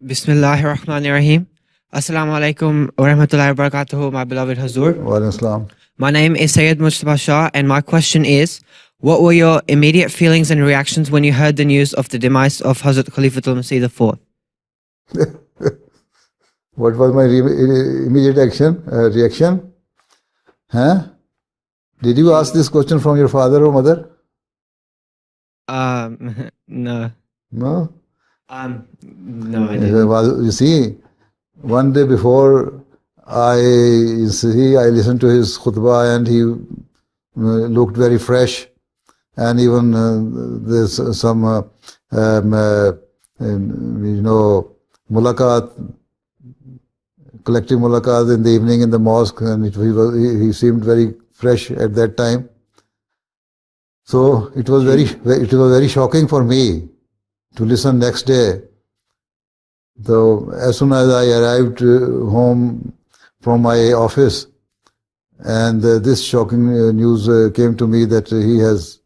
Bismillahirrahmanirrahim. Assalamu alaikum wa rahmatullahi wa barakatuhu, my beloved Huzur. Wa alaikum salam. My name is Sayyid Mustafa Shah, and my question is, what were your immediate feelings and reactions when you heard the news of the demise of Hazrat Khalifa Masih IV? What was my immediate reaction? Huh? Did you ask this question from your father or mother? No. No? No, I didn't. You see, one day before I listened to his khutbah, and he looked very fresh, and even there's some mulaqat, collective mulaqat in the evening in the mosque, and he seemed very fresh at that time. So it was very shocking for me to listen next day. So as soon as I arrived home from my office, and this shocking news came to me that he has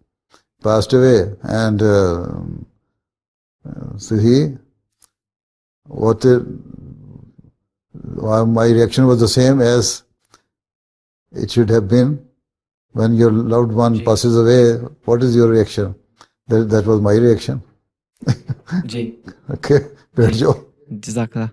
passed away, and my reaction was the same as it should have been when your loved one passes away. What is your reaction? That was my reaction. Ji. Okay, बैठ जाओ. Jazakallah.